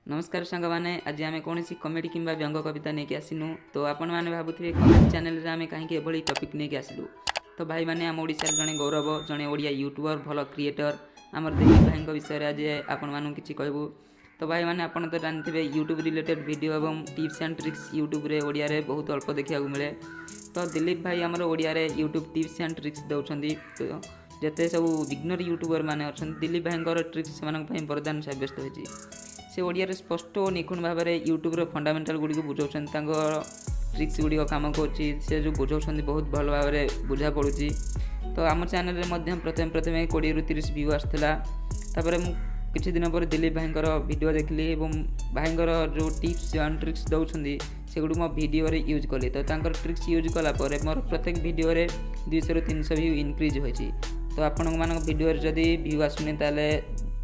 नमस्कार सांग मैंने आज आम कौन कमेडी कि व्यंग कविता नहीं आसनु तो आपण मैंने भावुए कमेडी चैनल रे आम कहीं एभली टपिक नहीं आसलु। तो भाई मैंने आम ओडिशा जड़े गौरव जड़े ओडिया यूट्यूबर भल क्रिएटर आमर दिलीप भाई विषय आज आपण मानू कि कहबू। तो भाई मैंने आप तो जानते यूट्यूब रिलेटेड वीडियो और टिप्स एंड ट्रिक्स यूट्यूब रे ओडिया रे बहुत अल्प देखा मिले। तो दिलीप भाई आमर ओडिया रे यूट्यूब टिप्स एंड ट्रिक्स दौरान तो जिते सब बिग्नर यूट्यूबर मैंने अच्छा दिलीप भाई ट्रिक्स से वरदान सब्यस्त होती से ओडिया रे स्पष्ट और निखुण भाव में यूट्यूब रे फंडामेंटाल गुड़ी को बुझाऊँ ट्रिक्स गुड़ी काम कर जो बुझाऊँ बहुत भल भाव में बुझा पड़ी। तो आम चैनल में प्रथम 20 ରୁ 30 व्यू आसाला। किसी दिन पर दिलीप भाई वीडियो देखली और भाई जो टिप्स एंड ट्रिक्स दौरान से गुड़ मो वीडियो रे यूज कली। तो ट्रिक्स यूज कलापर मोर प्रत्येक वीडियो रे 200 ରୁ 300 व्यू इनक्रीज होती। तो आपण मान वीडियो जदि व्यू आसुनी ताले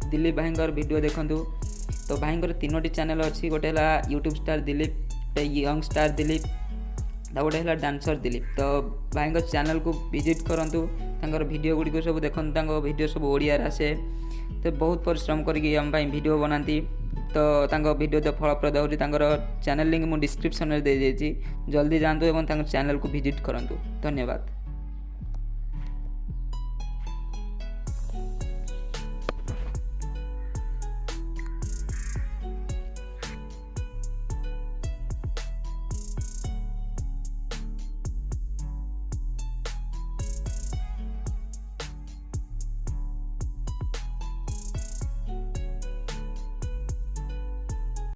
दिलीप भाई वीडियो देखूँ। तो भाई 3टी चैनल अच्छी गोटे YouTube star Dilip, young star Dilip, गोटे है डांसर दिलीप। तो भाई चैनल को विजिट करूँ वीडियो गुड़ी सब देखते वीडियो सब ओडिया आसे। तो बहुत परिश्रम करके आम वीडियो बनाती। तो वीडियो तो फलप्रद हो चैनल लिंक मुझे डिस्क्रिप्शन में दे जल्दी जातु और चैनल को विजिट करूँ। धन्यवाद।